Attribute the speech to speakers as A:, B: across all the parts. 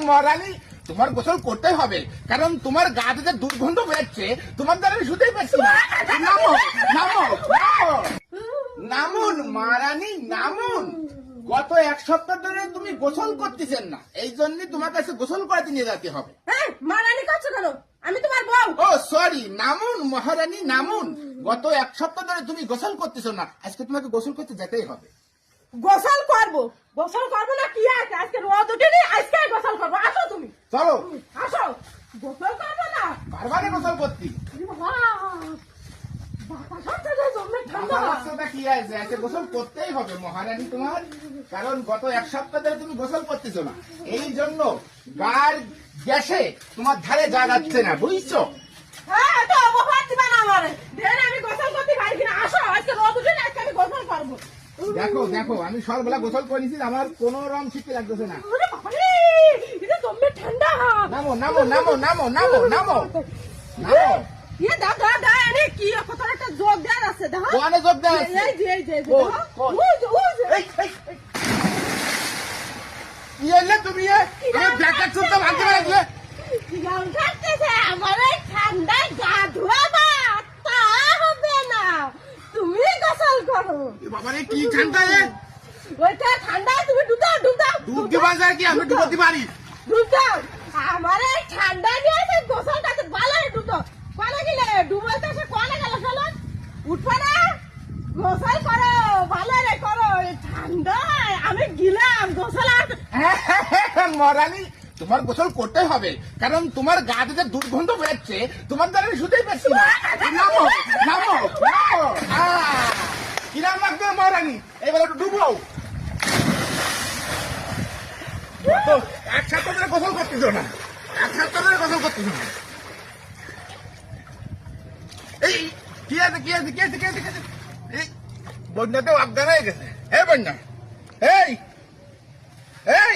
A: মহারানী তোমার গোসল করতেই হবে, কারণ তোমার গা থেকে দুর্গন্ধ বেরোচ্ছে, তোমার দ্বারা আমি শুতেই পারছি না। নামো নামো নামো, নামুন মহারানী নামুন। গত এক সপ্তাহ ধরে তুমি গোসল করতেছেন না, এই জন্য তোমার কাছে গোসল করাতে নিয়ে যেতে হবে।
B: মারানি করছো কেন? আমি তোমার বউ।
A: ও সরি, নামুন মহারানী নামুন। গত এক সপ্তাহ ধরে তুমি গোসল করতেছো না, আজকে তোমাকে গোসল করতে যেতেই হবে।
B: গোসল করবো না কি আছে? আজকে রোদ উঠেনি, আজকে গোসল করবো। আসো তুমি,
A: চলো
B: আসো। গোসল করবো না?
A: বারবারে গোসল করতি। রাস্তাটা কি আছে, আজকে গোসল করতেই হবে মহারানী তোমার, কারণ গত এক সপ্তাহ ধরে তুমি গোসল করতেছো না, এই জন্য গার গ্যাসে তোমার ধারে যা যাচ্ছে না, বুঝছো?
B: হ্যাঁ, তো অপবাদ দিবা না আমারে। দেন আমি গোসল করতে পারি কিনা? আসো, আজকে রোদ উঠেনি, আজকে আমি গোসল করবো।
A: দেখো দেখো, আমি সকালবেলা গোসল করেছি, আমার কোনো রং শিখতে লাগতেছে না।
B: ওরে বাবা রে, এটা দমে ঠান্ডা।
A: নামো নামো নামো নামো নামো নামো নামো।
B: ইয়ে দাও দাও দাও, এনে কি কত একটা যোগ দেওয়ার আছে, দেখো।
A: কোয়ানে যোগ দেওয়া আছে?
B: এই যে এই যে এই যে,
A: কোন,
B: দেখো।
A: কোন?
B: ওই যে ওই যে।
A: এই, এই, এই। কি হইলে তুমি ব্যাগটা চুলটা ভাঙতে পারলে?
B: গরম থাকতেছে, আমার এই ঠান্ডায় গা ধোয়াবা, তা হবে না। তুমি গোসল করো।
A: বাবা রে, কি ঠান্ডা রে!
B: ওইটা ঠান্ডায় তুমি ডুবাও ডুবাও
A: ডুব দিবা যায় কি, আমি ডুবতে পারি?
B: ডুবাও। আমার এই ঠান্ডা নিয়ে গোসল করতে ভালো ডুবাও। কোনে গেলে ডুবাইতে সে কোনে গেল? চলো উঠবা না, গোসল করো, ভালো রে করো। এই ঠান্ডায় আমি গেলাম গোসল আর
A: মহারানী তোমার গোসল করতেই হবে, কারণ তোমার গা থেকে দুর্গন্ধ বেরোচ্ছে, তোমার দ্বারা আমি শুতেই পারছি না। নামো নামো নামো। কিরাম লাগবে মহারানী, এবার একটু ডুবো। এক সপ্তাহ ধরে গোসল করতেছ না, এক সপ্তাহ ধরে গোসল করতেছ না। এই কি আছে কি আছে কি আছে কি আছে কি আছে? এই বন্যাতেও অজ্ঞান হয়ে গেছে। এই বন্যা, এই এই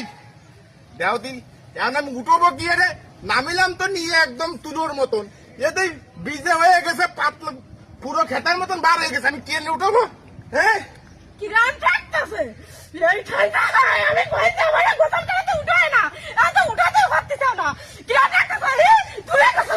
A: দেও দিন, এখন আমি উঠবো কি রে? নামিলাম তো নিয়ে একদম তুলোর মতন, এতে বিজে হয়ে গেছে, পাতলা পুরো খেতার মতন বার হয়ে গেছে, আমি কে উঠবো? হ্যাঁ,
B: কিরাম থাকতেছে এই ঠান্ডায়। আমি কইতে আমার গোসল করতে উঠায় না, এত উঠাতে পারতেছ না। কিরাম থাকতেছে? তুমি গোসল